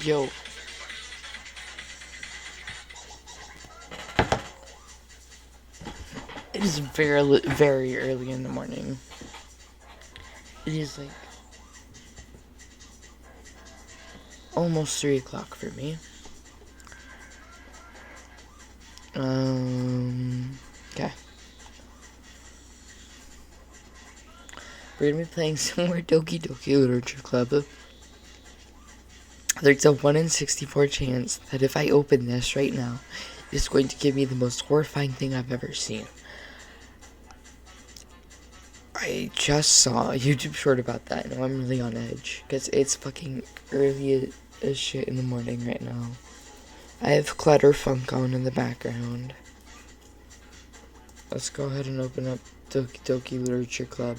Yo. It is very early in the morning. It is like almost 3 o'clock for me. Okay. We're gonna be playing some more Doki Doki Literature Club. There's a 1 in 64 chance that if I open this right now, it's going to give me the most horrifying thing I've ever seen. I just saw a YouTube short about that, and I'm really on edge, because it's fucking early as shit in the morning right now. I have Clutter Funk on in the background. Let's go ahead and open up Doki Doki Literature Club.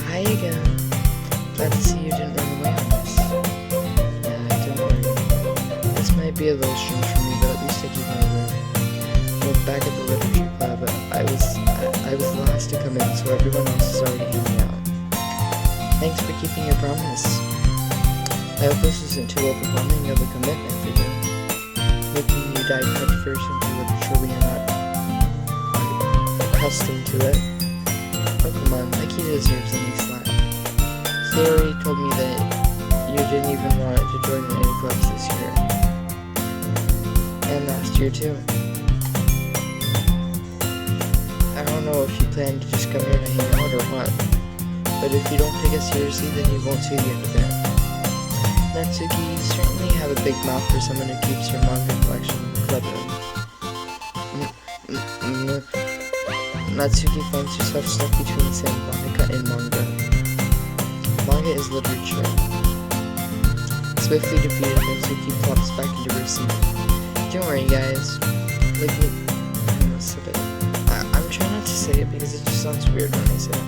Hi again. Glad to see you didn't run away on us. Yeah, don't worry. This might be a little strange for me, but at least I keep my word. Well, back at the literature club, I was the last to come in, so everyone else is already hanging out. Thanks for keeping your promise. I hope this isn't too overwhelming of a commitment for you. Making you dive headfirst into literature when you're not accustomed to it. Oh, come on, like he deserves any slack. They already told me that you didn't even want to join any clubs this year. And last year, too. I don't know if you plan to just come here to hang out or what. But if you don't take it seriously, then you won't see the end of it. Natsuki, you certainly have a big mouth for someone who keeps your manga collection in the club room. Natsuki finds herself stuck between saying monika and manga. Manga is literature. Swiftly defeated, Natsuki plops back into her seat. Don't worry, guys. I'm trying not to say it because it just sounds weird when I say it.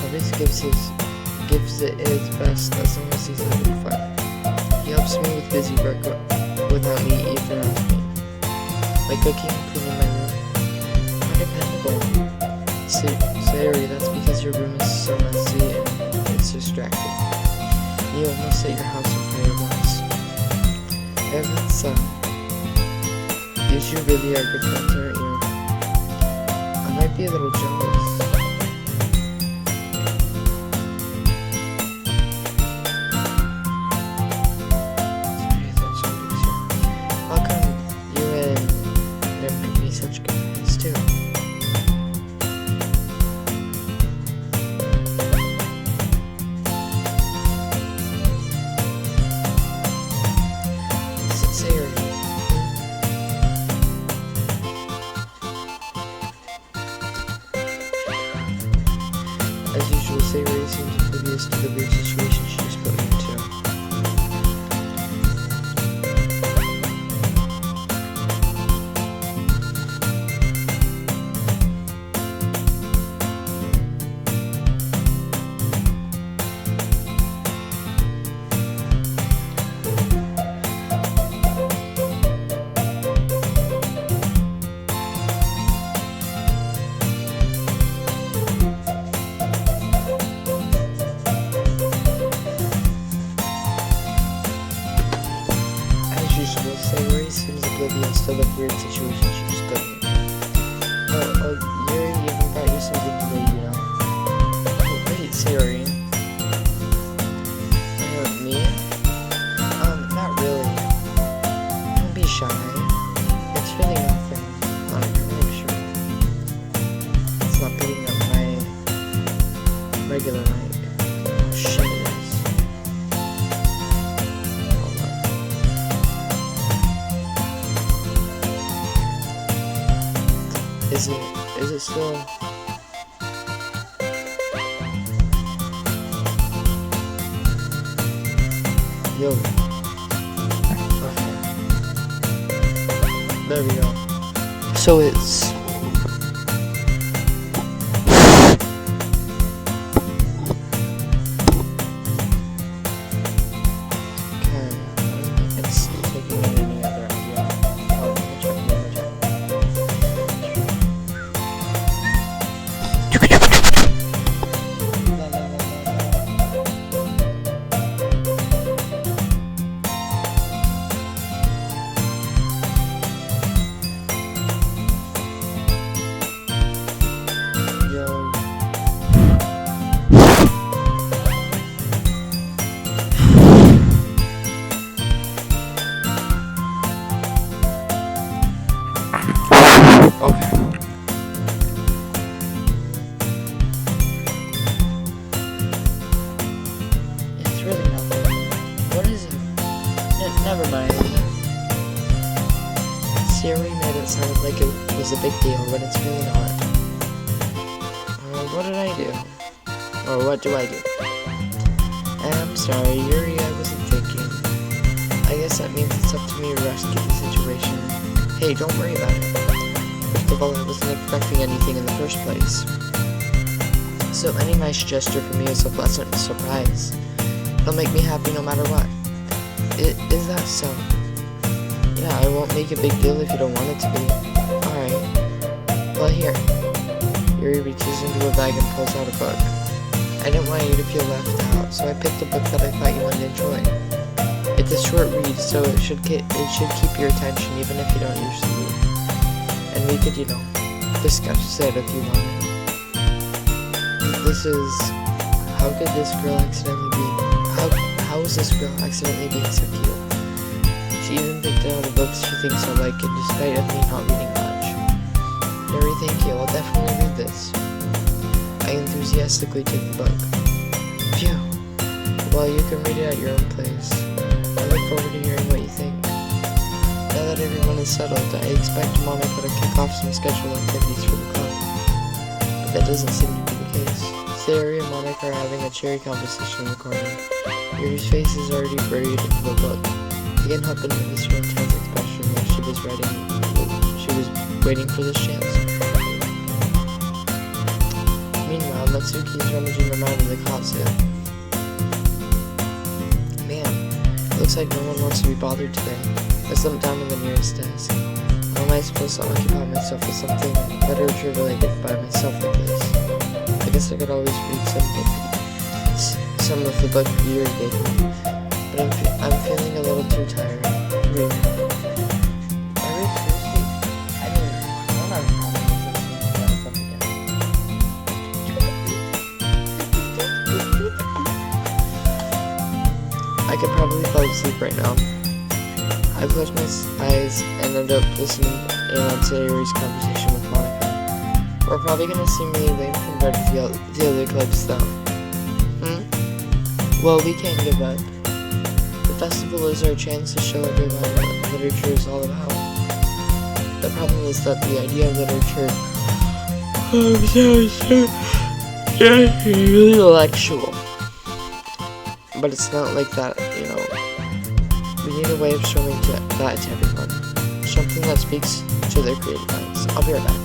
Always gives it its best as long as he's having fun. He helps me with busy work without me even asking. Like cooking, cleaning my room. Dependable. Sayori, that's because your room is so messy and it's distracting. You almost set your house on fire once. And that's, you two really are good friends, aren't you? I might be a little jealous. How come you and them could be such good friends, too? As usual, Sayori seems oblivious to the weird situation she just put me into. Sayori seems oblivious to the weird situation she just put me in. Oh, Yuri even brought you something today, you know. Oh, wait, Sayori. Me? Not really. Don't be shy. It's really nothing. Make sure. It's not beating up my regular mic. Oh, shit, it is. Hold on. Is it still? Yo. Okay. There we go. So it's never mind. Siri made it sound like it was a big deal when it's really not. What did I do? Or what do I do? I'm sorry, Yuri, I wasn't thinking. I guess that means it's up to me to rescue the situation. Hey, don't worry about it. First of all, I wasn't expecting anything in the first place. So any nice gesture from you is a pleasant surprise. It'll make me happy no matter what. Is that so? Yeah, I won't make a big deal if you don't want it to be. Alright. Well, here. Yuri reaches into a bag and pulls out a book. I didn't want you to feel left out, so I picked a book that I thought you would enjoy. It's a short read, so it should keep your attention even if you don't usually read. And we could, discuss it if you wanted. This is... How could this girl accidentally be... How is this girl accidentally being so cute? She even picked out a book she thinks I like, and despite of me not reading much. Yuri, thank you, I'll definitely read this. I enthusiastically take the book. Phew. Well, you can read it at your own place. I look forward to hearing what you think. Now that everyone is settled, I expect Monica to kick off some scheduled activities for the club. But that doesn't seem to be the case. Sayori and Monica are having a cheery conversation in the corner. Yuri's face is already buried into the book. I can't help but notice her intense expression while she was waiting for this chance. Meanwhile, Natsuki is rummaging around in the closet. Man, it looks like no one wants to be bothered today. I slumped down to the nearest desk. How am I supposed to occupy myself with something literature related by myself like this? I guess I could always read some of the book Yuri gave me, but I'm feeling a little too tired. Really? Seriously? I don't have a problem with again. I could probably fall asleep right now. I closed my eyes and ended up listening in on Sayori's conversation with Monica. We're probably gonna see me lame compared to the other clips though. Well, we can't give up. The festival is our chance to show everyone what literature is all about. The problem is that the idea of literature is really intellectual. But it's not like that, We need a way of showing that to everyone. Something that speaks to their creative minds. I'll be right back.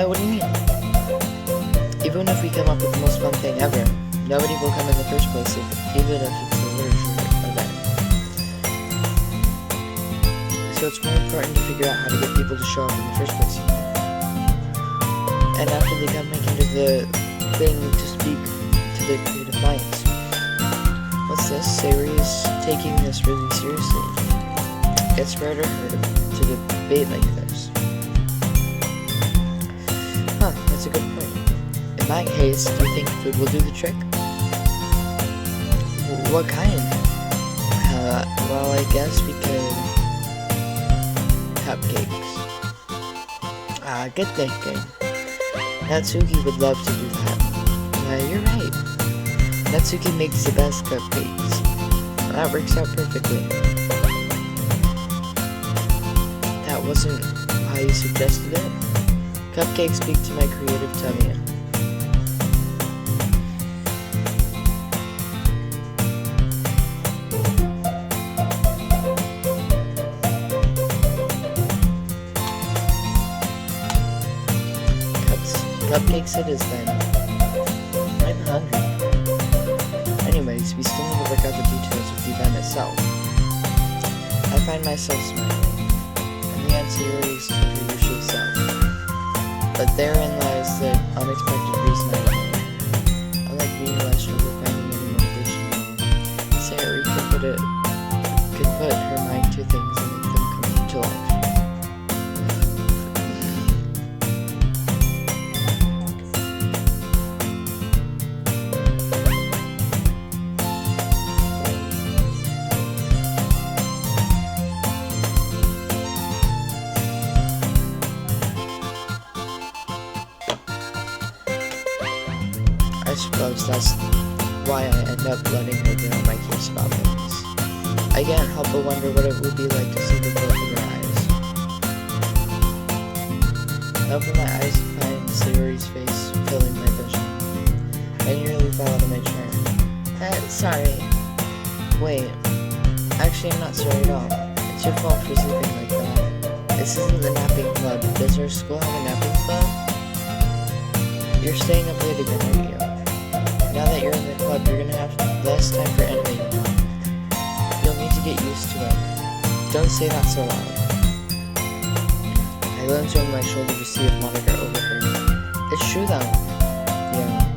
What do you mean? Even if we come up with the most fun thing ever, nobody will come in the first place, even if it's a literature event. So it's more important to figure out how to get people to show up in the first place. And after they come into the thing to speak to their creative minds. What's this? Sayuri is taking this really seriously. It's rare to her to debate like this. Huh, that's a good point. In that case, do you think food will do the trick? What kind? Well, I guess we could... Cupcakes. Good thinking. Natsuki would love to do that. You're right. Natsuki makes the best cupcakes. That works out perfectly. That wasn't how you suggested it. Cupcakes speak to my creative tummy. Cupcakes it is then. I'm hungry. Anyways, we still need to work out the details of the event itself. I find myself smiling, and the Sayuri's usual self. But therein lies the unexpected reason I like being less trouble finding any motivation at all. Sayuri could put her mind to things and make them come to life. I suppose that's why I end up letting her get on my case about things. I can't help but wonder what it would be like to see the look in her eyes. I open my eyes to find Sayuri's face filling my vision. I nearly fell out of my chair. Sorry. Wait. Actually, I'm not sorry at all. It's your fault for sleeping like that. This isn't the napping club. Does our school have a napping club? You're staying up late again, aren't you? Now that you're in the club, you're gonna have less time for anime. You'll need to get used to it. Don't say that so loud. I glanced over my shoulder to see if Monika overheard. It's true though. Yeah.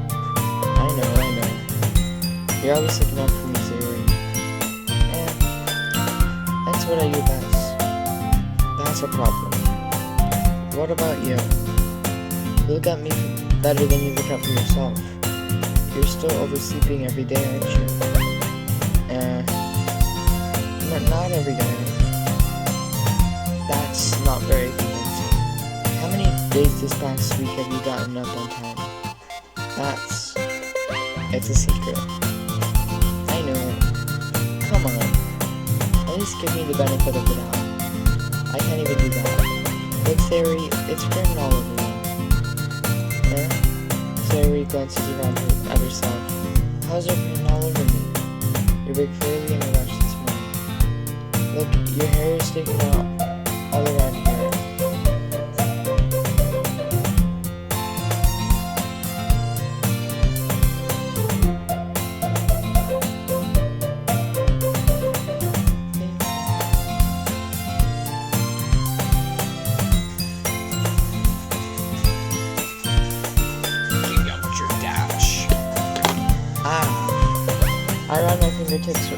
I know. You're always looking out for me, Sayuri. That's what I do best. That's a problem. What about you? You look at me better than you look out for yourself. You're still oversleeping every day, aren't you? Not every day. That's not very convincing. How many days this past week have you gotten up on time? It's a secret. I know it. Come on. At least give me the benefit of the doubt. I can't even do that. Look, Sayuri, it's written all over you. Sayuri glances around at herself. How's it written all over me? You're clearly in a rush this morning. Look, your hair is sticking out all around here. I run my fingertips.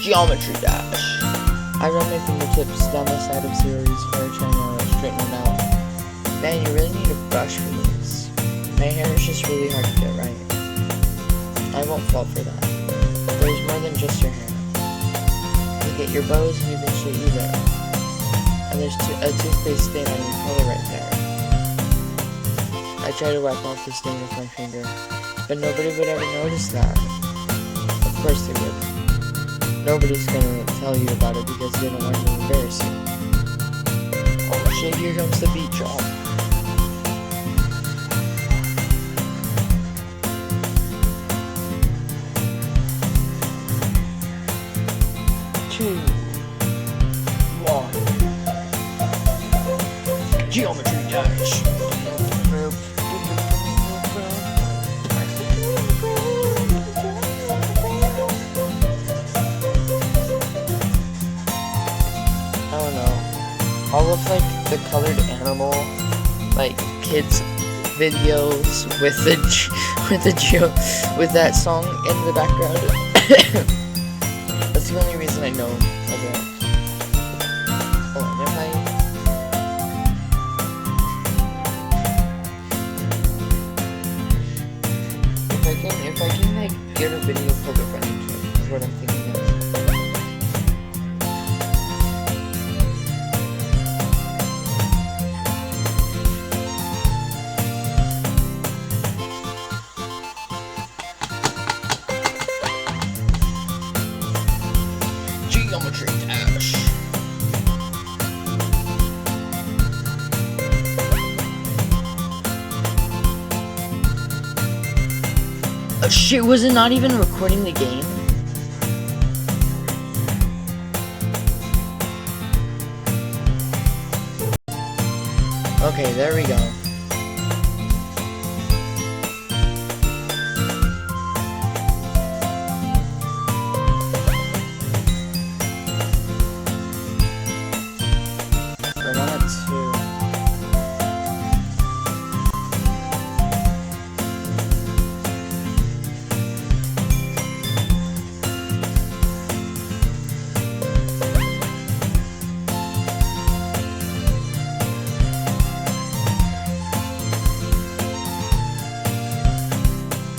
Geometry dash. I run my fingertips down the side of Sayuri's hair, trying to straighten it out. Man, you really need a brush for this. My hair is just really hard to get right. I won't fall for that. There's more than just your hair. Look at your bows and even shit you there. And there's a toothpaste stain on your collar right there. I try to wipe off the stain with my finger, but nobody would ever notice that. Of course they would. Nobody's gonna tell you about it because they don't want to embarrass you. Oh shit, here comes the beat drop. Geometry dash. I don't know. All of like the colored animal, like kids videos with the with that song in the background. That's the only reason I know of it. Hold on, if I can like get a video called a friend, is what I'm thinking of. Geometry dash. Oh shit, was it not even recording the game? Okay, there we go. I'm on it too.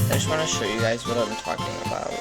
I just want to show you guys what I'm talking about.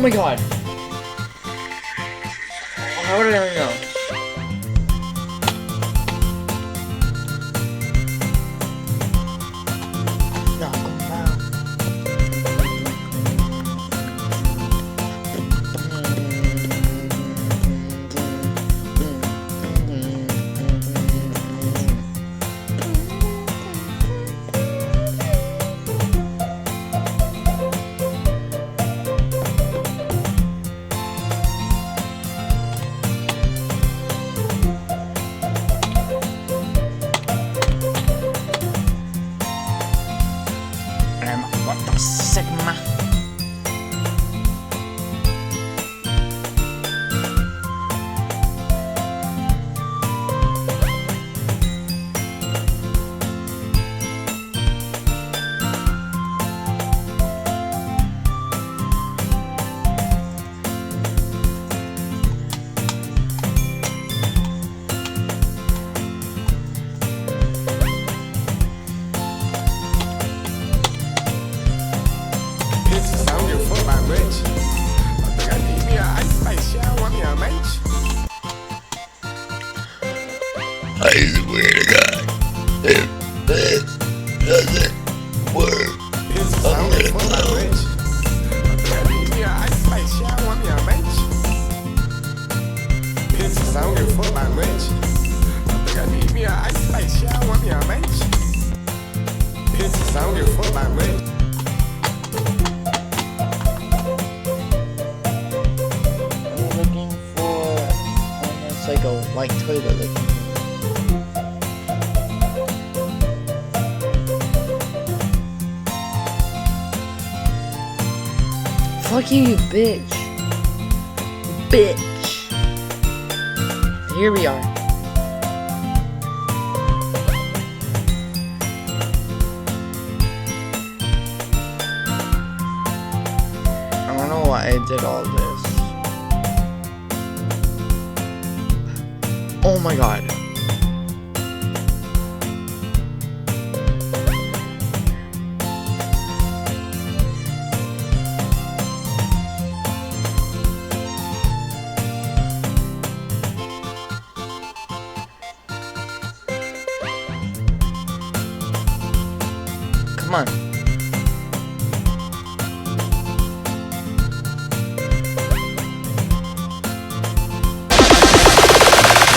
my god! How did I know? Knock him out. Sigma. I swear to God, if this doesn't work, I'm gonna close. I'm looking for almost like a white toilet looking. Fuck you, you bitch. Bitch. Here we are. I don't know why I did all this. Oh my god. Come on.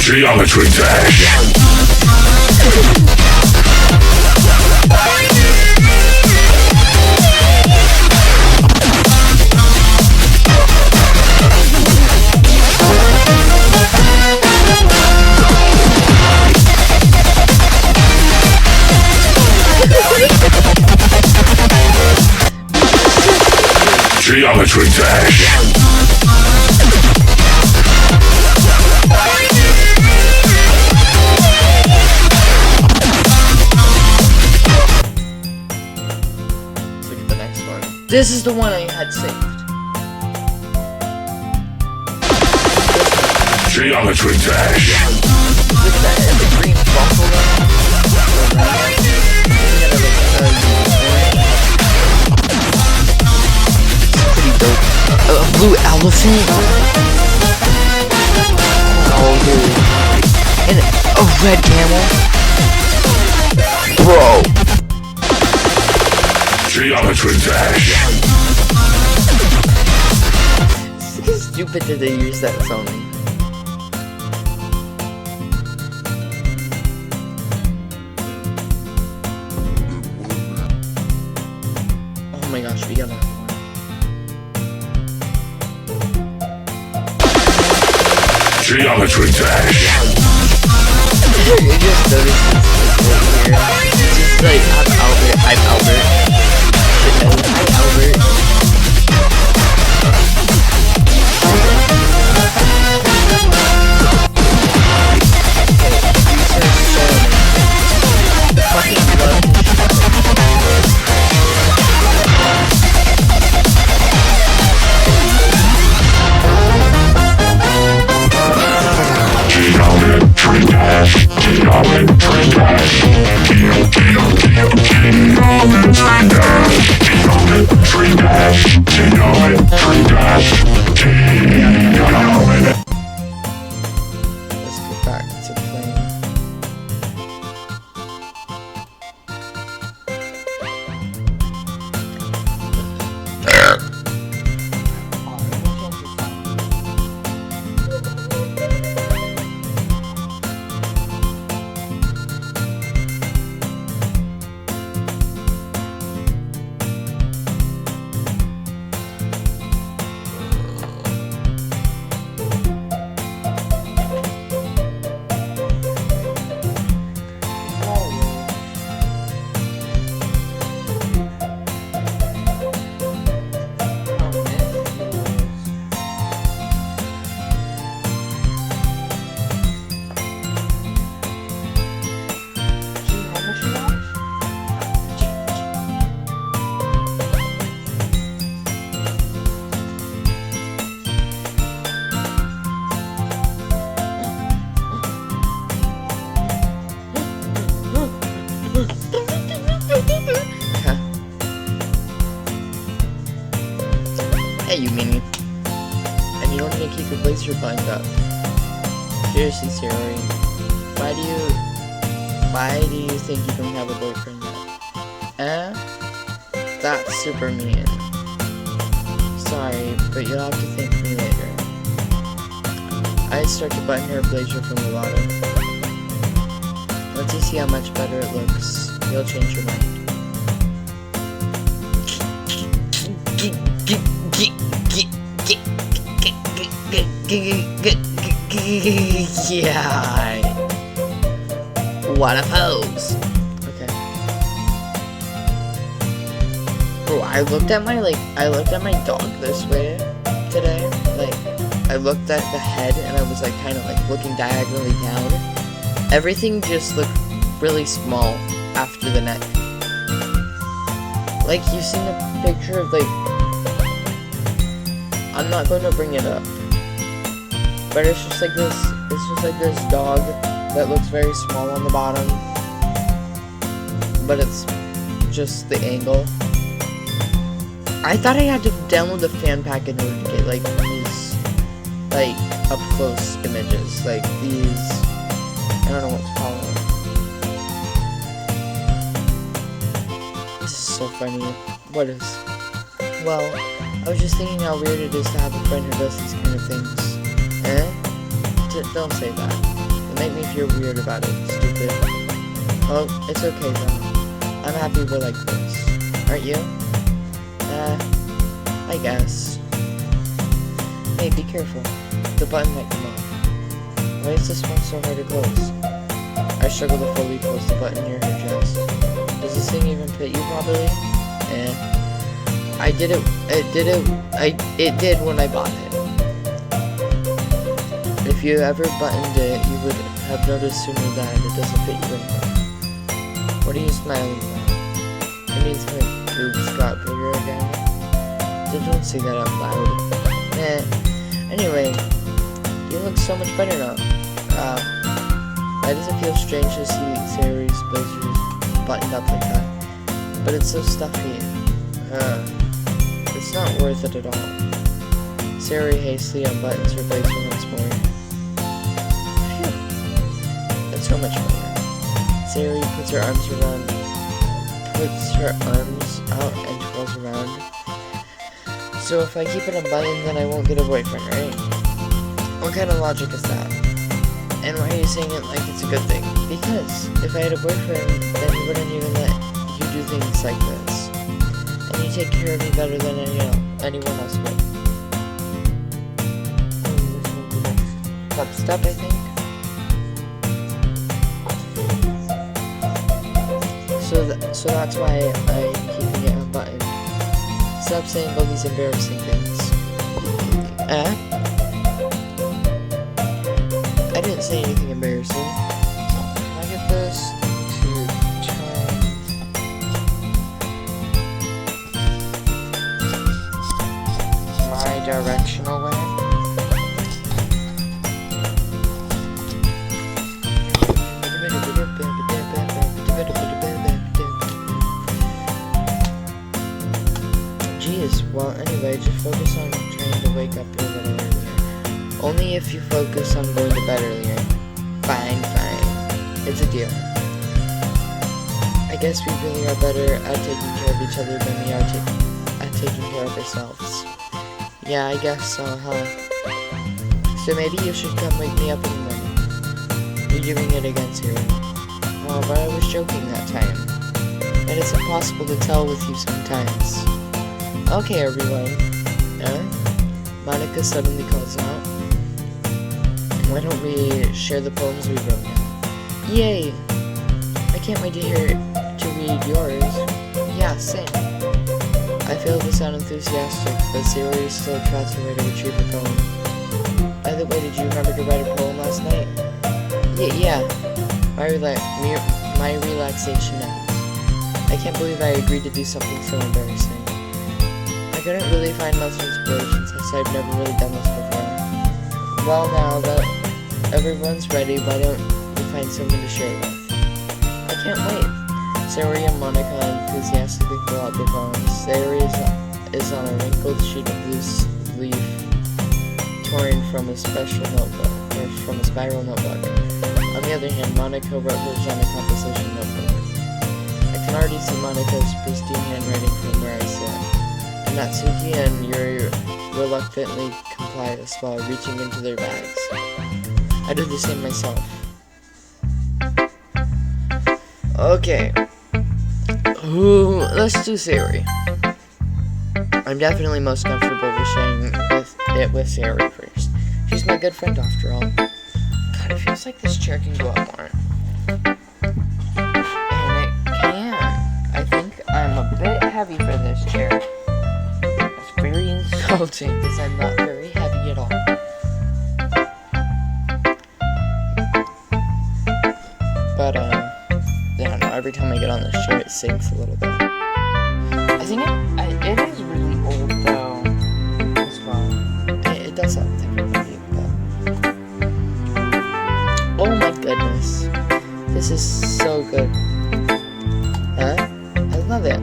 Geometry dash. Geometry dash. Look at the next one. This is the one I had saved. Geometry dash. Look at that, and the green buffalo. Pretty dope. A blue elephant. Oh, dude. And a red camel. Bro. Geometry dash. How stupid did they use that song? Oh my gosh, we gotta have one. Geometry dash. You just noticed this right here. It's just like, I'm Albert. Should know. Hi, Albert. These are so amazing. Fucking love this Geometry dash. Geometry dash. Geometry dash. Geometry dash. Let's get back to playing. Hey, you meanie. And you don't need to keep your blazer buttoned up. Seriously, Siri. Why do you think you don't have a boyfriend yet? That's super mean. Sorry, but you'll have to thank me later. I start to button her blazer from the bottom. Once you see how much better it looks, you'll change your mind. Yeah. What a pose. Okay. Bro, I looked at my dog this way today. Like, I looked at the head and I was like kind of like looking diagonally down. Everything just looked really small after the neck. Like, you've seen a picture of like, I'm not going to bring it up, but it's just like this dog that looks very small on the bottom, but it's just the angle. I thought I had to download the fan pack in order to get like these like up close images, like these, I don't know what to call them. This is so funny. What is? Well, I was just thinking how weird it is to have a friend who does these kind of things. Don't say that. It made me feel weird about it, stupid. Oh, it's okay though. I'm happy we're like this. Aren't you? I guess. Hey, be careful. The button might come off. Why is this one so hard to close? I struggle to fully close the button near her chest. Does this thing even fit you properly? It did when I bought it. If you ever buttoned it, you would have noticed sooner that it doesn't fit you anymore. What are you smiling about? It means my boobs got bigger again. Don't say that out loud. Anyway, you look so much better now. Why does it feel strange to see Sari's blazers buttoned up like that? But it's so stuffy. It's not worth it at all. Sari hastily unbuttons her blazer once more. Phew. That's so much better. Sari puts her arms out and twirls around. So if I keep it unbuttoned, then I won't get a boyfriend, right? What kind of logic is that? And why are you saying it like it's a good thing? Because if I had a boyfriend, then he wouldn't even let you do things like this. And you take care of me better than anyone else would. Step, I think. So that's why I'm keeping it unbuttoned. Stop saying all these embarrassing things. I didn't say anything embarrassing. Can I get this to turn? My directional way? Jeez, Only if you focus on going to bed earlier. Fine. It's a deal. I guess we really are better at taking care of each other than we are at taking care of ourselves. Yeah, I guess so, huh? So maybe you should come wake me up in the morning. You're doing it again, Siri. Oh, but I was joking that time. And it's impossible to tell with you sometimes. Okay, everyone. Monika suddenly calls out. Why don't we share the poems we wrote now? Yay! I can't wait to read yours. Yeah, same. I failed to sound enthusiastic, but Siri still tried to write a retrieval poem. By the way, did you remember to write a poem last night? Yeah. My relaxation ends. I can't believe I agreed to do something so embarrassing. I couldn't really find much inspiration since I've never really done this before. Well, now that everyone's ready, why don't we find someone to share with? I can't wait. Sari and Monika enthusiastically pull out their poems. Sari is on a wrinkled sheet of loose leaf torn from a spiral notebook. On the other hand, Monika wrote hers on a composition notebook. I can already see Monika's pristine handwriting from where I sit. And Natsuki and Yuri reluctantly comply as well, reaching into their bags. I do the same myself. Okay. Let's do Sari. I'm definitely most comfortable with sharing with Sari first. She's my good friend after all. God, it feels like this chair can go up more. And it can. I think I'm a bit heavy for this chair. It's very insulting because I'm not very heavy at all. But, I don't know, every time I get on this chair it sinks a little bit. I think it is really old though, as well. It does that with everybody, but... Oh my goodness. This is so good. Huh? I love it.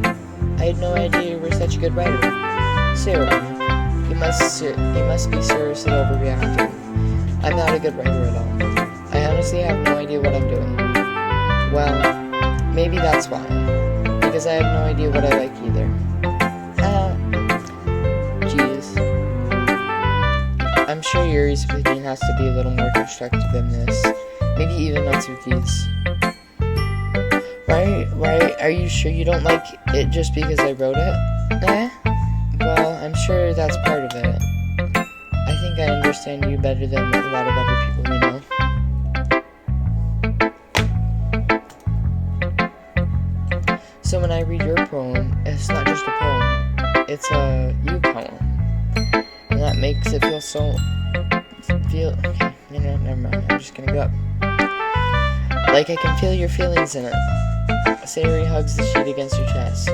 I had no idea you were such a good writer. Sarah, you must be seriously overreacting. I'm not a good writer at all. I honestly have no idea what I'm doing. Well, maybe that's why. Because I have no idea what I like either. Jeez. I'm sure Yuri's opinion has to be a little more constructive than this. Maybe even Natsuki's. Why are you sure you don't like it just because I wrote it? Well, I'm sure that's part of it. I think I understand you better than a lot of other people, you know? So when I read your poem, it's not just a poem, it's a you poem. And that makes it okay, never mind, I'm just gonna go up. Like I can feel your feelings in it. Sayori hugs the sheet against her chest.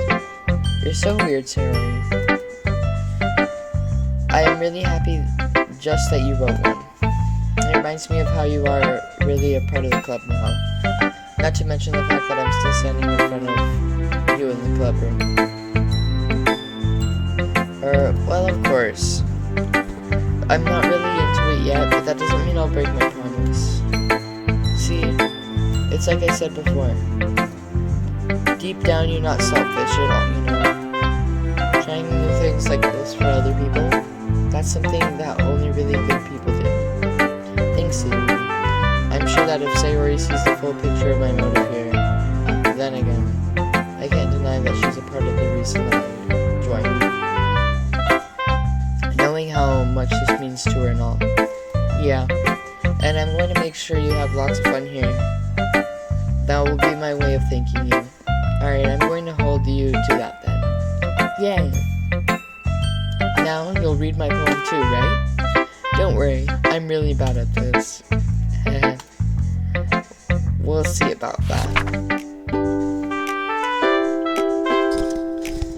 You're so weird, Sayori. I am really happy just that you wrote one. It reminds me of how you are really a part of the club now. Not to mention the fact that I'm still standing in front of you in the club room. Well, of course. I'm not really into it yet, but that doesn't mean I'll break my promise. See, it's like I said before. Deep down, you're not selfish at all, you know? Trying new things like this for other people, that's something that only really good people do. Thanks, Sayori. I'm sure that if Sayori sees the full picture of my motive here, then again, I can't deny that she's a part of the reason that I joined. Knowing how much this means to her and all. Yeah, and I'm going to make sure you have lots of fun here. That will be my way of thanking you. Alright, I'm going to hold you to that then. Yay! Now you'll read my poem too, right? Don't worry, I'm really bad at this. We'll see about that.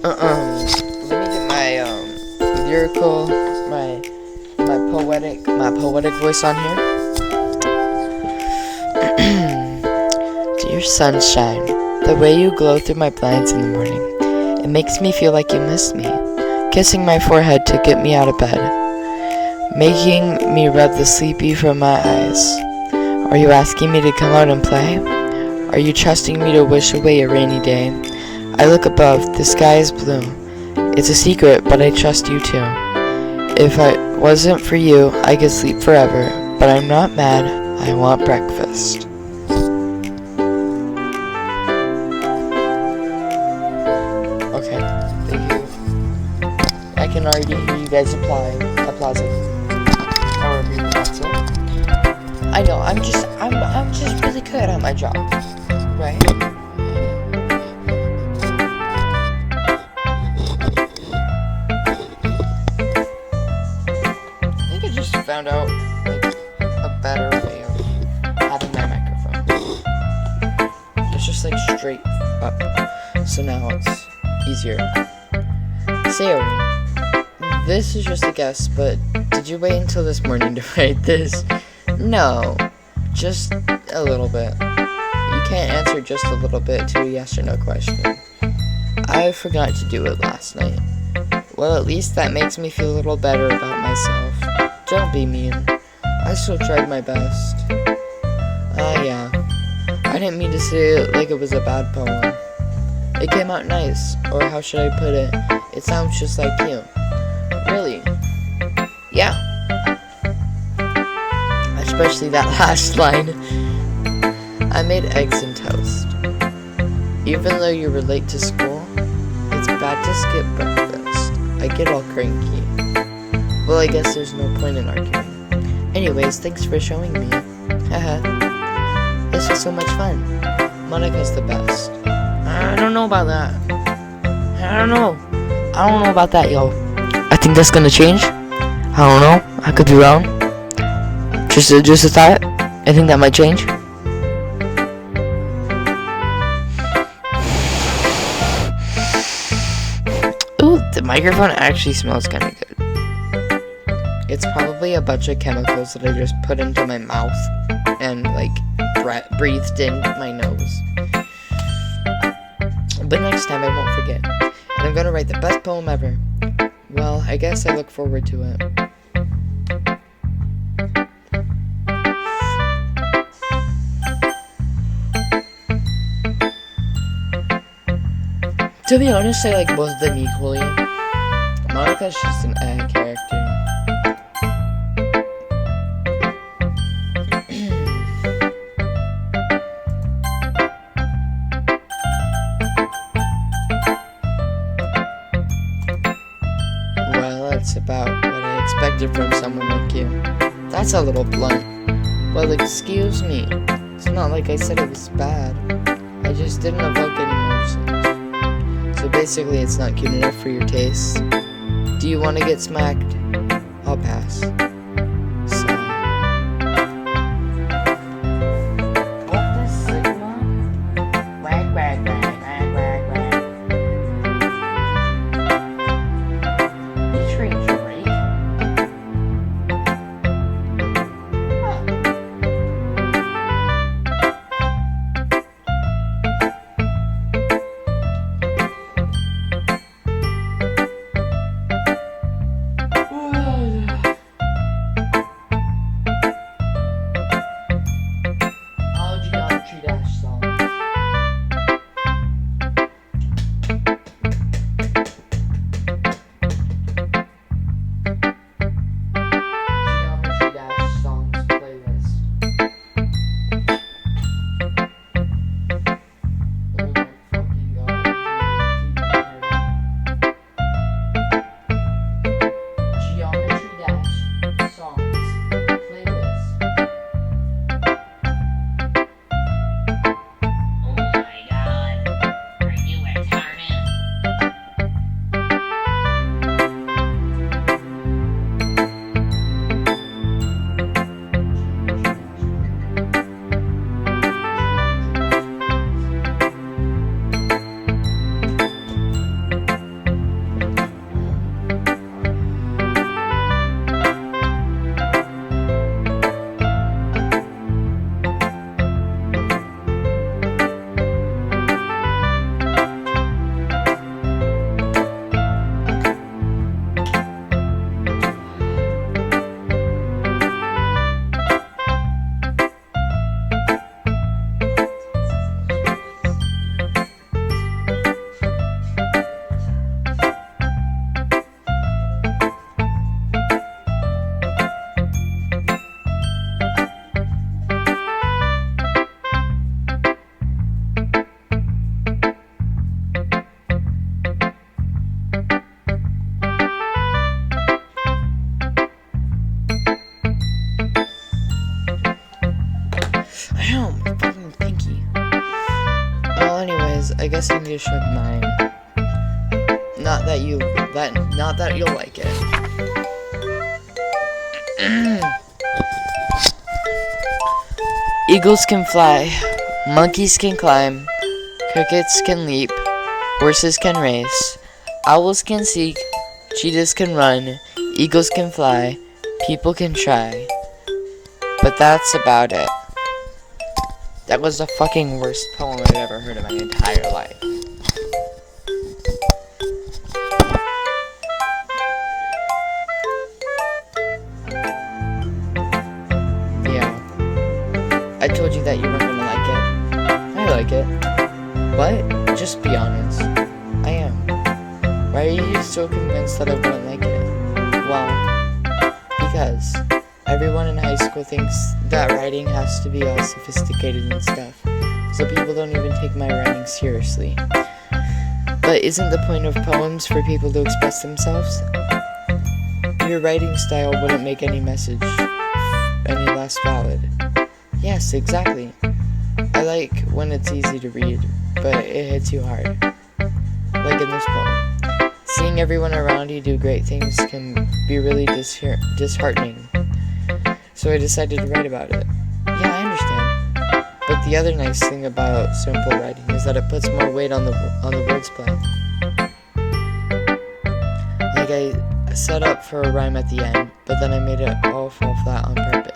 Let me get my lyrical, my poetic voice on here. Dear sunshine, the way you glow through my blinds in the morning, it makes me feel like you miss me, kissing my forehead to get me out of bed. making me rub the sleepy from my eyes. Are you asking me to come out and play? Are you trusting me to wish away a rainy day? I look above, the sky is blue. It's a secret, but I trust you too. If it wasn't for you, I could sleep forever, but I'm not mad, I want breakfast. Okay, thank you. I can already hear you guys applauding. However you pronounce it. I know, I'm just really good at my job, right? I think I just found out like a better way of having my microphone. It's just like straight up, so now it's easier. Sayori, this is just a guess, but did you wait until this morning to write this? No, just a little bit. You can't answer just a little bit to a yes or no question. I forgot to do it last night. Well, at least that makes me feel a little better about myself. Don't be mean. I still tried my best. Yeah. I didn't mean to say it like it was a bad poem. It came out nice, or how should I put it? It sounds just like you. Really? Yeah. Especially that last line. I made eggs and toast. Even though you were late to school, it's bad to skip breakfast. I get all cranky. Well, I guess there's no point in arguing. Anyways, thanks for showing me. Haha. This was so much fun. Monika's the best. I don't know about that. I don't know about that, yo. I think that's gonna change. I don't know. I could be wrong. Just a thought. I think that might change. Ooh, the microphone actually smells kind of good. It's probably a bunch of chemicals that I just put into my mouth and like breathed in my nose. But next time I won't forget. And I'm gonna write the best poem ever. Well, I guess I look forward to it. To be honest, I like both of them equally. Monika's just an A character. Well, that's about what I expected from someone like you. That's a little blunt. Well, excuse me. It's not like I said it was bad. I just didn't evoke any emotions. So basically, it's not cute enough for your taste. Do you want to get smacked? I'll pass. So. What the sigma? Wag, wag, wag, wag, wag, wag. You treat Drake? Ow, my fucking pinky. Well, anyways, I guess I need to show mine. Not that you'll like it. Eagles can fly, monkeys can climb, crickets can leap, horses can race, owls can seek, cheetahs can run, eagles can fly, people can try. But that's about it. That was the fucking worst poem I've ever heard in my entire life. I told you that you weren't gonna like it. I like it. What? Just be honest. I am. Why are you so convinced that I wouldn't like it? Well, because everyone in high school thinks that writing has to be all sophisticated and stuff, so people don't even take my writing seriously. But isn't the point of poems for people to express themselves? Your writing style wouldn't make any message any less valid. Yes, exactly. I like when it's easy to read, but it hits you hard. Like in this poem. Seeing everyone around you do great things can be really disheartening. So I decided to write about it. Yeah, I understand. But the other nice thing about simple writing is that it puts more weight on the wordplay. Like I set up for a rhyme at the end, but then I made it all fall flat on purpose.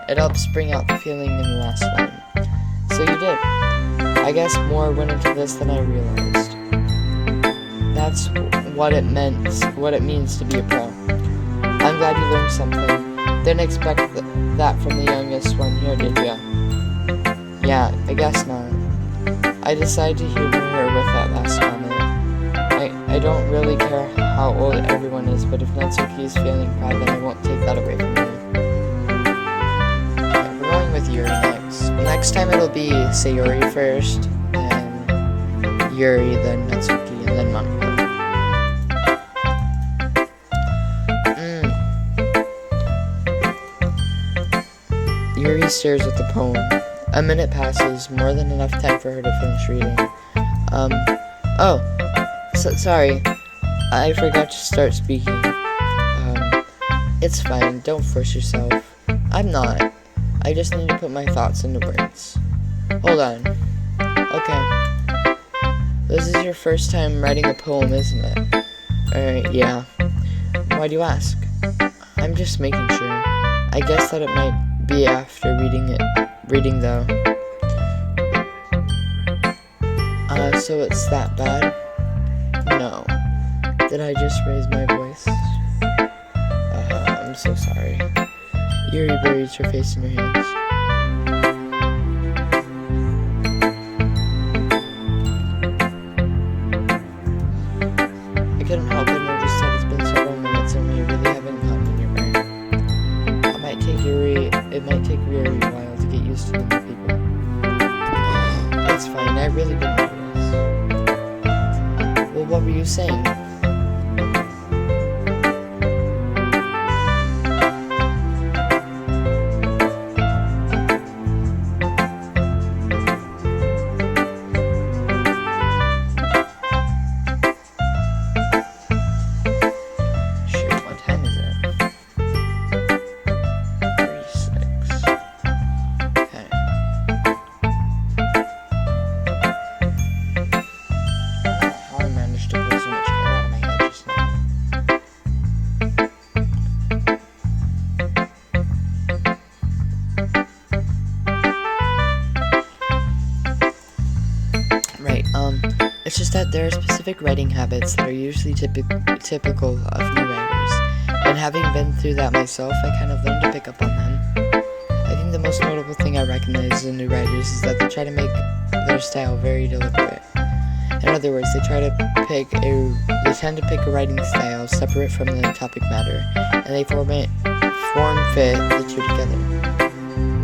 It helps bring out the feeling in the last line. So you did. I guess more went into this than I realized. That's what it means to be a pro. I'm glad you learned something. Didn't expect that from the youngest one here, did ya? Yeah, I guess not. I decided to humor her with that last comment. I don't really care how old everyone is, but if Natsuki is feeling proud, then I won't take that away from her. With Yuri next. Next time it'll be Sayori first, then Yuri, then Natsuki, and then Monika. Yuri stares at the poem. A minute passes, more than enough time for her to finish reading. Sorry. I forgot to start speaking. It's fine, don't force yourself. I'm not. I just need to put my thoughts into words. Hold on. Okay. This is your first time writing a poem, isn't it? Alright, yeah. Why do you ask? I'm just making sure. I guess that it might be after reading though. So it's that bad? No. Did I just raise my voice? I'm so sorry. Yuri buries her face in her hands. I couldn't help but notice that it's been several minutes and we really haven't gotten in your brain. It might take Yuri a while to get used to the new people. That's fine, I really didn't notice. Well, what were you saying? It's just that there are specific writing habits that are usually typical of new writers, and having been through that myself, I kind of learned to pick up on them. I think the most notable thing I recognize in new writers is that they try to make their style very deliberate. In other words, they tend to pick a writing style separate from the topic matter, and they form fit the two together.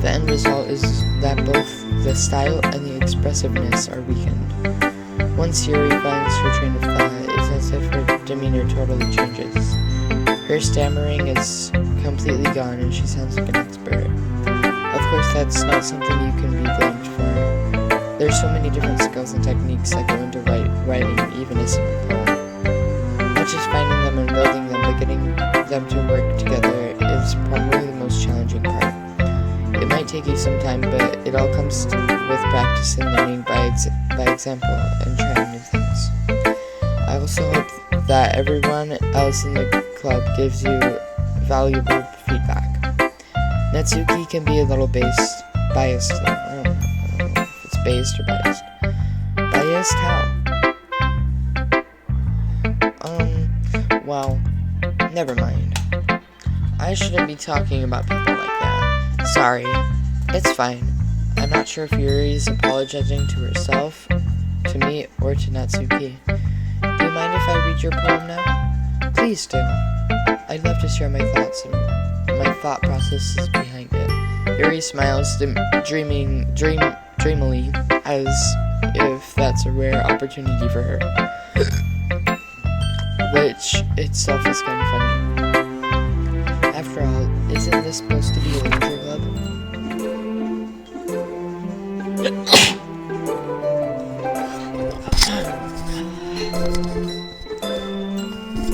The end result is that both the style and the expressiveness are weakened. Once Yuri finds her train of thought, it's as if her demeanor totally changes. Her stammering is completely gone and she sounds like an expert. Of course, that's not something you can be blamed for. There's so many different skills and techniques that go into writing even a simple poem. Not just finding them and building them, but getting them to work together is probably the most challenging part. It might take you some time, but it all comes with practice and learning by example and trying new things. I also hope that everyone else in the club gives you valuable feedback. Natsuki can be a little biased though. I don't know if it's based or biased. Biased how? Well, never mind. I shouldn't be talking about people like that. Sorry. It's fine. I'm not sure if Yuri is apologizing to herself, to me, or to Natsuki. Do you mind if I read your poem now? Please do. I'd love to share my thoughts and my thought processes behind it. Yuri smiles dreamily, as if that's a rare opportunity for her. Which itself is kind of funny. After all, isn't this supposed to be a literature club?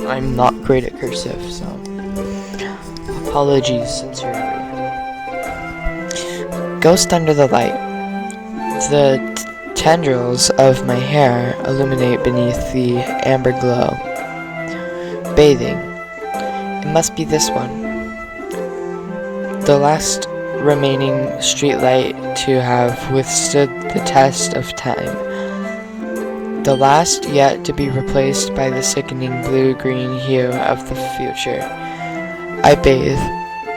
I'm not great at cursive, so apologies sincerely. Ghost under the light. The tendrils of my hair illuminate beneath the amber glow. Bathing. It must be this one. The last remaining streetlight to have withstood the test of time. The last yet to be replaced by the sickening blue-green hue of the future. I bathe,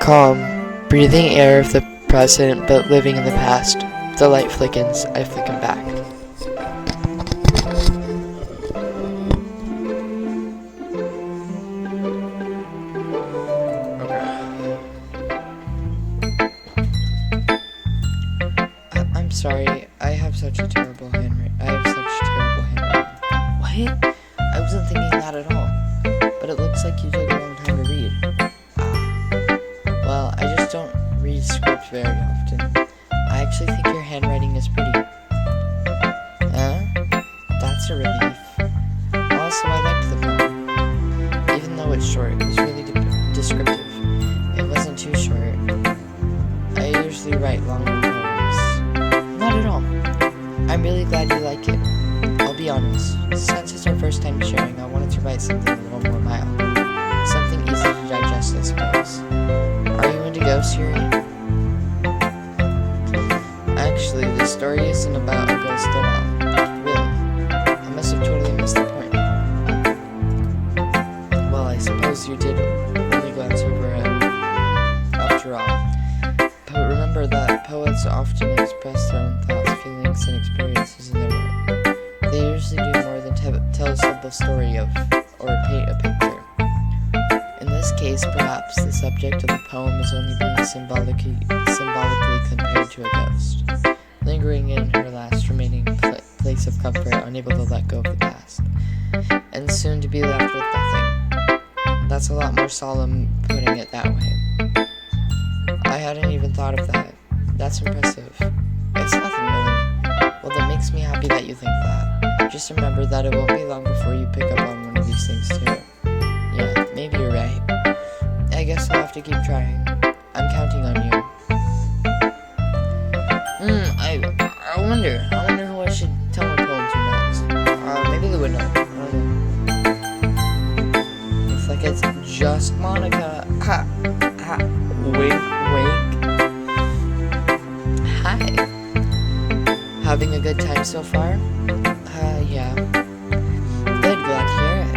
calm, breathing air of the present but living in the past. The light flickens, I flicken back. I'm sorry, I have such a terrible handwriting. What? I wasn't thinking that at all. But it looks like you took a long time to read. Well, I just don't read scripts very often. I actually think your handwriting is pretty. That's a relief. Also, I liked the poem. Even though it's short, it was really descriptive. It wasn't too short. I usually write longer poems. Not at all. I'm really glad you like it. I'll be honest, since it's our first time sharing, I wanted to write something a little more mild. Something easy to digest, I suppose. Are you into ghosts, Yuri? Actually, this story isn't about a ghost at all. Really. I must have totally missed the point. Well, I suppose you did only glance over it, after all. But remember that poets often express their own thoughts, feelings, and experiences in their work. They usually do more than tell a simple story or paint a picture. In this case, perhaps the subject of the poem is only being symbolically compared to a ghost, lingering in her last remaining place of comfort, unable to let go of the past, and soon to be left with nothing. That's a lot more solemn putting it that way. I hadn't even thought of that. That's impressive. It's nothing really. Well, that makes me happy that you think that. Just remember that it won't be long before you pick up on one of these things too. Yeah, maybe you're right. I guess I'll have to keep trying. I'm counting on you. I wonder who I should tell my poem to next. Maybe they would know. I don't know. Looks like it's just Monica. Ha, ha, wink, wink. Hi. Having a good time so far? Yeah. Good, glad to hear it.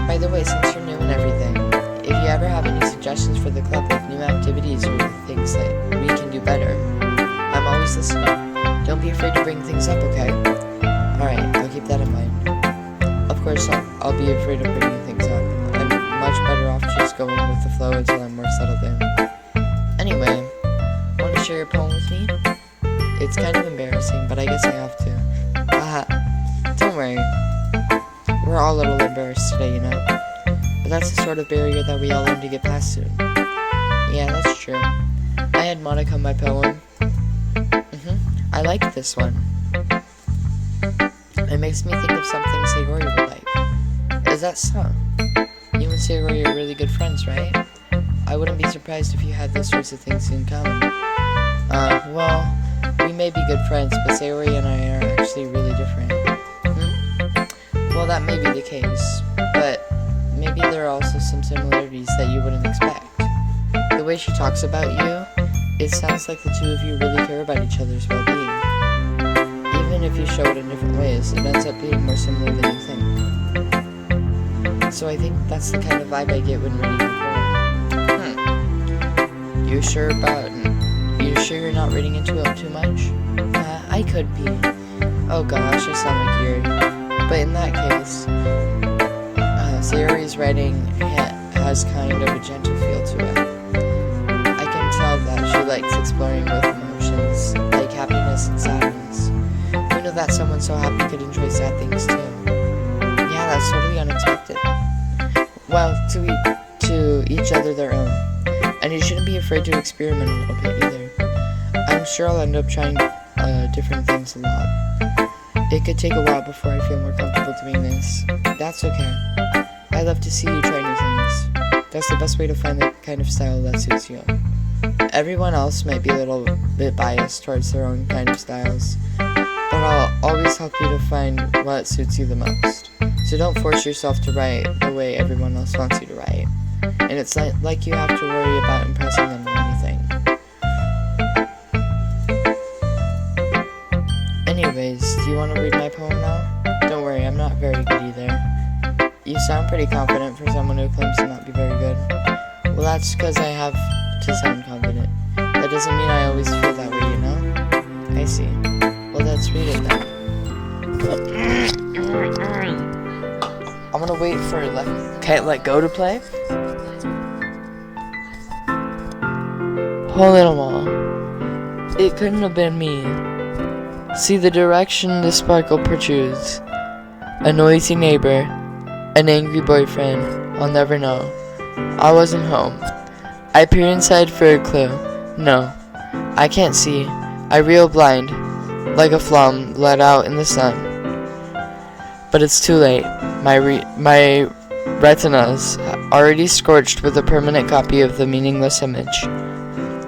By the way, since you're new and everything, if you ever have any suggestions for the club, like new activities or things that we can do better, I'm always listening. Don't be afraid to bring things up, okay? Alright, I'll keep that in mind. Of course, I'll be afraid of bringing things up. I'm much better off just going with the flow until I'm more settled in. Anyway, want to share your poem with me? It's kind of embarrassing, but I guess I have to. Haha. Don't worry. We're all a little embarrassed today, you know? But that's the sort of barrier that we all learn to get past soon. Yeah, that's true. I had Monica my poem. I like this one. It makes me think of something Sayori would like. Is that so? You and Sayori are really good friends, right? I wouldn't be surprised if you had those sorts of things in common. Well, we may be good friends, but Sayori and I are actually really different. Well, that may be the case, but maybe there are also some similarities that you wouldn't expect. The way she talks about you, it sounds like the two of you really care about each other's well-being. Even if you show it in different ways, it ends up being more similar than you think. So I think that's the kind of vibe I get when reading the poem. You sure you're not reading into it too much? I could be. Oh gosh, I sound like Yuri. But in that case, Sayori's writing has kind of a gentle feel to it. I can tell that she likes exploring both emotions, like happiness and sadness. Who knew that someone so happy could enjoy sad things too? Yeah, that's totally unexpected. Well, to each other their own. And you shouldn't be afraid to experiment a little bit either. I'm sure I'll end up trying different things a lot. It could take a while before I feel more comfortable doing this. That's okay. I love to see you try new things. That's the best way to find the kind of style that suits you. Everyone else might be a little bit biased towards their own kind of styles, but I'll always help you to find what suits you the most. So don't force yourself to write the way everyone else wants you to write. And it's not like you have to worry about impressing them or anything. Anyways, do you want to read my poem now? Don't worry, I'm not very good either. You sound pretty confident for someone who claims to not be very good. Well, that's because I have to sound confident. That doesn't mean I always feel that way, you know? I see. Well, let's read it then. I'm gonna wait for Can't Let Go to play. Hole in a wall. It couldn't have been me. See the direction the sparkle protrudes. A noisy neighbor, an angry boyfriend, I'll never know. I wasn't home. I peer inside for a clue. No, I can't see. I reel blind, like a flame let out in the sun. But it's too late. My retina's already scorched with a permanent copy of the meaningless image.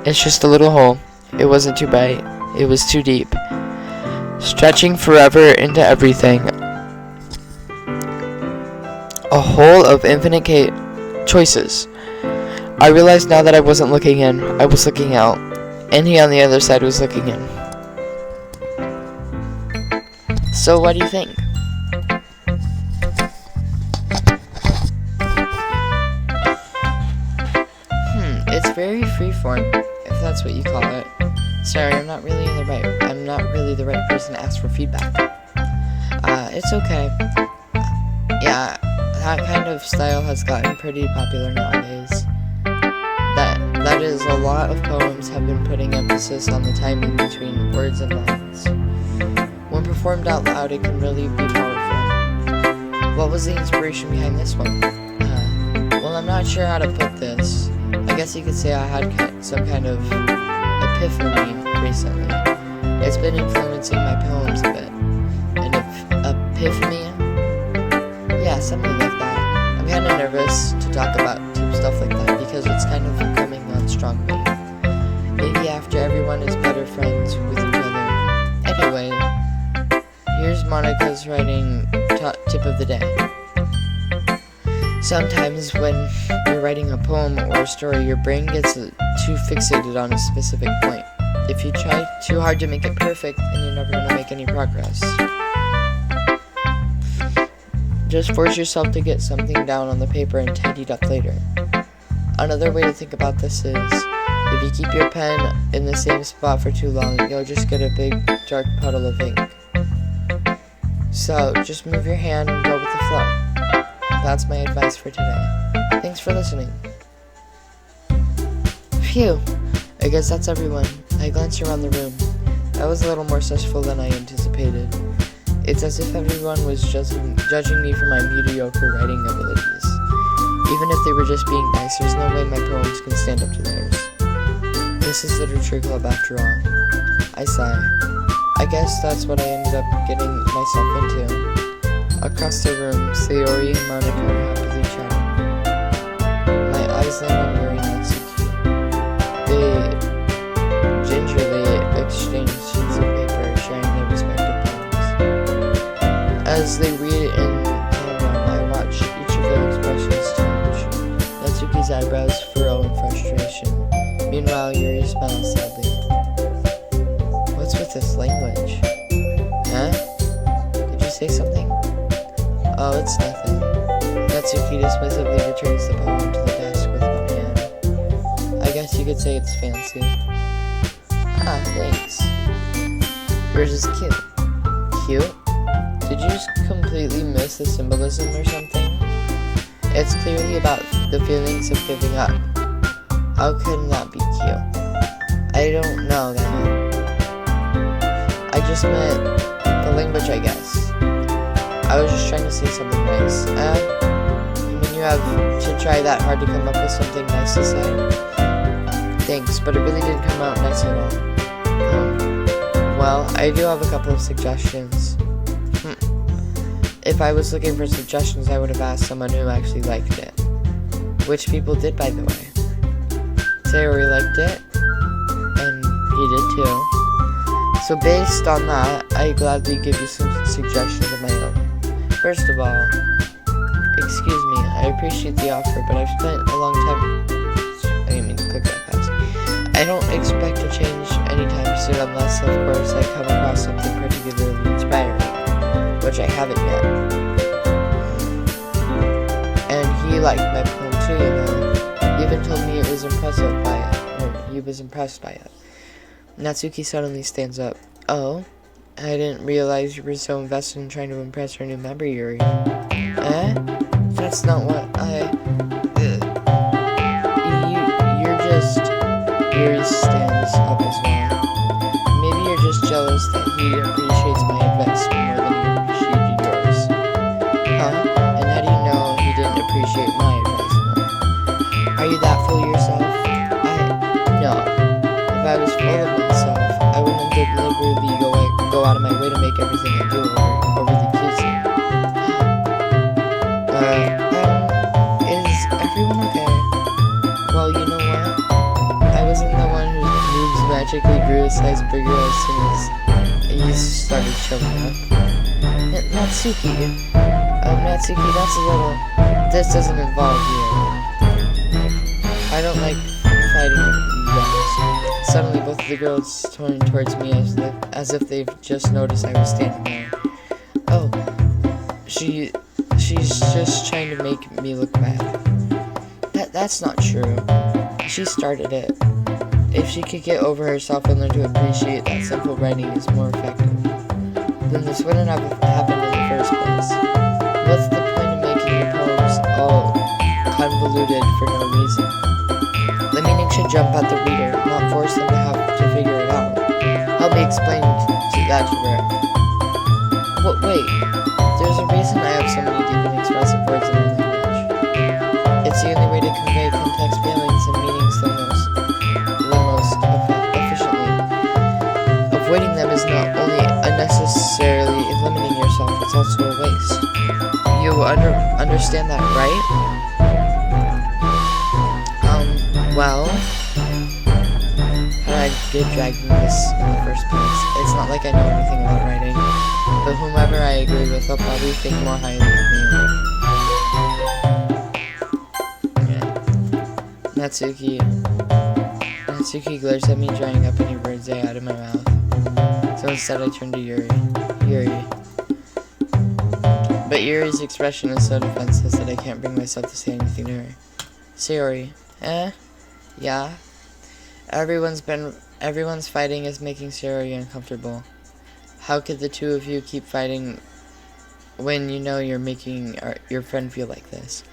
It's just a little hole. It wasn't too bright. It was too deep. Stretching forever into everything. A hole of infinite choices. I realized now that I wasn't looking in, I was looking out. And he on the other side was looking in. So what do you think? It's very freeform, if that's what you call it. Sorry, I'm not really the right person to ask for feedback. It's okay. Yeah, that kind of style has gotten pretty popular nowadays. That is, a lot of poems have been putting emphasis on the timing between words and lines. When performed out loud, it can really be powerful. What was the inspiration behind this one? Well, I'm not sure how to put this. I guess you could say I had some kind of epiphany recently. It's been influencing my poems a bit. An epiphany? Yeah, something like that. I'm kind of nervous to talk about stuff like that because it's kind of coming on strongly. Maybe after everyone is better friends with each other. Anyway, here's Monica's writing tip of the day. Sometimes when you're writing a poem or a story, your brain gets too fixated on a specific point. If you try too hard to make it perfect, then you're never going to make any progress. Just force yourself to get something down on the paper and tidy it up later. Another way to think about this is, if you keep your pen in the same spot for too long, you'll just get a big dark puddle of ink. So, just move your hand and go with the flow. That's my advice for today. Thanks for listening. Phew, I guess that's everyone. I glanced around the room. That was a little more stressful than I anticipated. It's as if everyone was judging me for my mediocre writing abilities. Even if they were just being nice, there's no way my poems can stand up to theirs. This is Literature Club after all. I sigh. I guess that's what I ended up getting myself into. Across the room, Sayori and Monika are happily chatting. My eyes land on Yuri and Natsuki. They gingerly exchange sheets of paper, sharing their respective poems. As they read it in tandem, I watch each of their expressions change. Natsuki's eyebrows furrow in frustration. Meanwhile, Yuri smiles sadly. What's with this language? Huh? Did you say something? Oh, it's nothing. Natsuki dismissively returns the poem to the desk with one hand. I guess you could say it's fancy. Ah, thanks. Yours is cute. Cute? Did you just completely miss the symbolism or something? It's clearly about the feelings of giving up. How can that be cute? I don't know that. I just meant the language, I guess. I was just trying to say something nice. I mean, you have to try that hard to come up with something nice to say. Thanks, but it really didn't come out nice at all. Well, I do have a couple of suggestions. If I was looking for suggestions, I would have asked someone who actually liked it. Which people did, by the way. Sayori liked it, and he did too. So based on that, I gladly give you some suggestions of my own. First of all, excuse me, I appreciate the offer, but I've spent a long time... I didn't mean to click that fast. I don't expect to change anytime soon unless, of course, I come across something particularly inspiring, which I haven't yet. And he liked my poem too, you know. He even told me he was impressed by it. Natsuki suddenly stands up. Oh? I didn't realize you were so invested in trying to impress our new member, Yuri. Eh? That's not what I... You're just... Yuri stands up as well. Maybe you're just jealous that he appreciates my investment more than he appreciated yours. Huh? And how do you know he didn't appreciate my advice more? Are you that full of yourself? No. If I was full of myself, I wouldn't deliberately go out of my way to make everything I do overly cutesy. Is everyone okay? Well, you know what? I wasn't the one whose moves magically grew a size bigger as soon as he started showing up. Natsuki, that's a little... This doesn't involve you. I don't like fighting with you guys. Suddenly, both of the girls turned towards me as if they've just noticed I was standing there. Oh, she's just trying to make me look bad. That's not true. She started it. If she could get over herself and learn to appreciate that simple writing is more effective, then this wouldn't have happened in the first place. What's the point of making your poems all convoluted for no reason? The meaning should jump at the reader, not force them to have to figure it out. Help me explain that to her. Wait, there's a reason I have so many deep and expressive words in my language. It's the only way to convey complex feelings and meanings the most efficiently. Avoiding them is not only unnecessarily limiting yourself, it's also a waste. You understand that, right? Well, how did I get dragged into this in the first place? It's not like I know anything about writing, but whomever I agree with, they'll probably think more highly of me. Yeah. Natsuki glares at me, drying up any words I out of my mouth. So instead I turn to Yuri. But Yuri's expression is so defenseless that I can't bring myself to say anything to her. Sayori, yeah? Everyone's fighting is making Sayori uncomfortable. How could the two of you keep fighting when you know you're making your friend feel like this?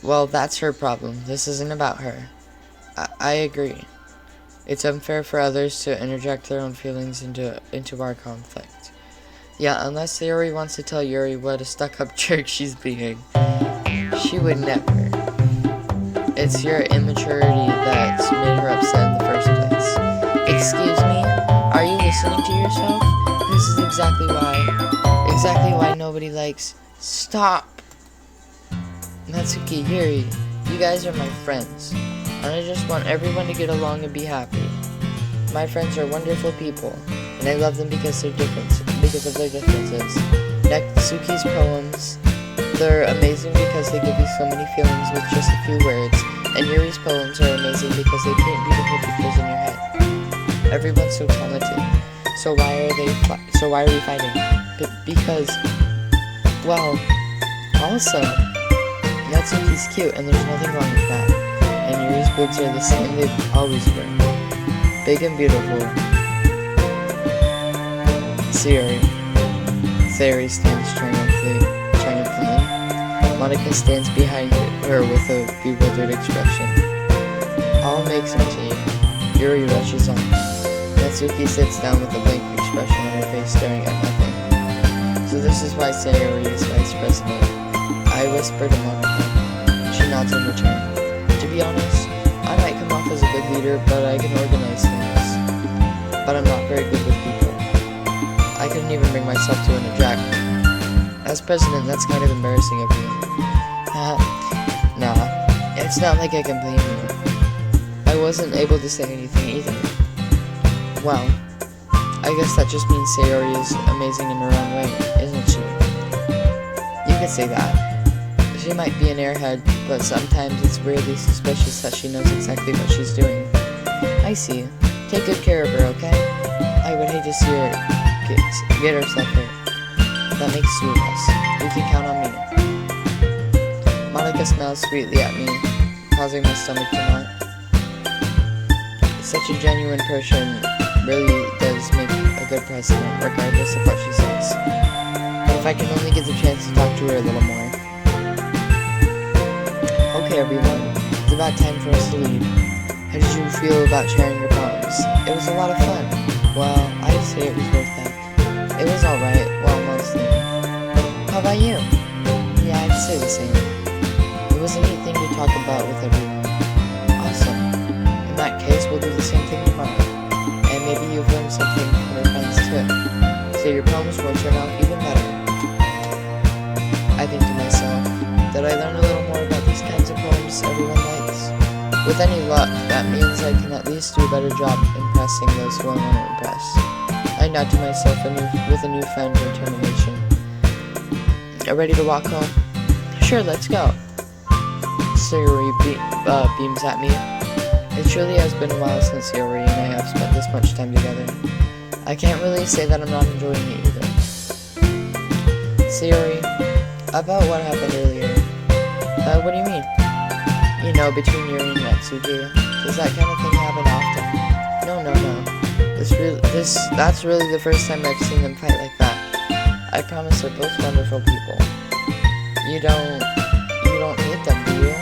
Well, that's her problem. This isn't about her. I agree. It's unfair for others to interject their own feelings into our conflict. Yeah, unless Sayori wants to tell Yuri what a stuck-up jerk she's being. She would never. It's your immaturity that made her upset in the first place. Excuse me? listening to yourself? This is exactly why nobody likes. Stop! Natsuki, Yuri, you guys are my friends, and I just want everyone to get along and be happy. My friends are wonderful people, and I love them because of their differences. Natsuki's poems, they're amazing because they give you so many feelings with just a few words, and Yuri's poems are amazing because they paint beautiful pictures in your head. Everyone's so talented, so why are we fighting? Because, well, also, Natsuki's cute, and there's nothing wrong with that. And Yuri's boobs are the same they've always been. Big and beautiful. Sayori stands triumphantly. Monika stands behind her with a bewildered expression. I'll make some tea. Yuri rushes on. Natsuki sits down with a blank expression on her face, staring at nothing. So this is why Sayori is vice president. I whisper to Monika. She nods in return. To be honest, I might come off as a good leader, but I can organize things. But I'm not very good with people. I couldn't even bring myself to interject. As president, that's kind of embarrassing of me. Nah, it's not like I can blame you. I wasn't able to say anything either. Well, I guess that just means Sayori is amazing in her own way, isn't she? You could say that. She might be an airhead, but sometimes it's weirdly suspicious that she knows exactly what she's doing. I see. Take good care of her, okay? I would hate to see her get herself hurt. That makes two of us. You can count on me. Monika smiles sweetly at me, causing my stomach to knot. Such a genuine person really does make a good president, regardless of what she says. But if I can only get the chance to talk to her a little more. Okay, everyone, it's about time for us to leave. How did you feel about sharing your poems? It was a lot of fun. Well, I'd say it was worth that. It was alright, well, mostly. How about you? Yeah, I'd say the same. It was a neat thing to talk about with everyone. Awesome. In that case, we'll do the same thing tomorrow. And maybe you've learned something from your friends too. So your poems will turn out even better. I think to myself, did I learn a little more about these kinds of poems everyone likes? With any luck, that means I can at least do a better job impressing those who I want to impress. I nod to myself with a newfound determination. Ready to walk home? Sure, let's go. Sayori beams at me. It truly has been a while since Sayori and I have spent this much time together. I can't really say that I'm not enjoying it either. Sayori, about what happened earlier. What do you mean? You know, between Yuri and Natsuki. Does that kind of thing happen often? No. That's really the first time I've seen them fight like that. I promise they're both wonderful people. You don't hate them, do you?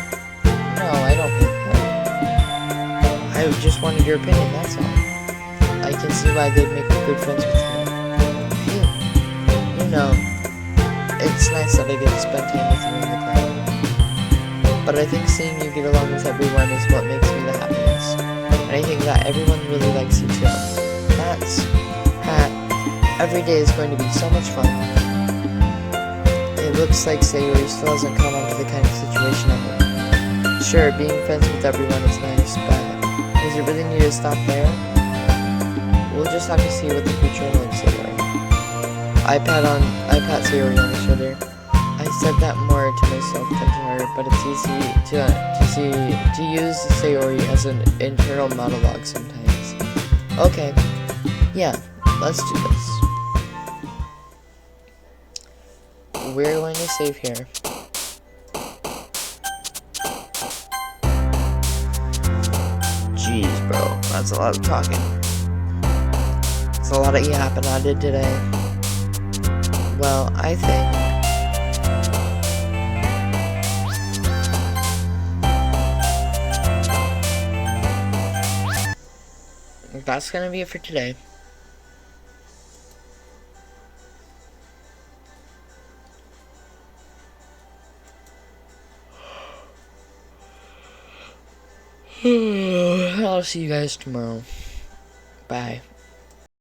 No, I don't hate them. I just wanted your opinion, that's all. I can see why they'd make good friends with you. Phew. You know, it's nice that I get to spend time with you in the club. But I think seeing you get along with everyone is what makes me the happiest. And I think that everyone really likes you too. Every day is going to be so much fun. It looks like Sayori still hasn't caught on to the kind of situation I'm in. Sure, being friends with everyone is nice, but does it really need to stop there? We'll just have to see what the future holds, Sayori. I pat Sayori on the shoulder. I said that more to myself than to her, but it's easy to use Sayori as an internal monologue sometimes. Okay, yeah, let's do this. We're going to save here. Jeez, bro, that's a lot of talking. It's a lot of yapping I did today. Well, I think that's gonna be it for today. I'll see you guys tomorrow. Bye.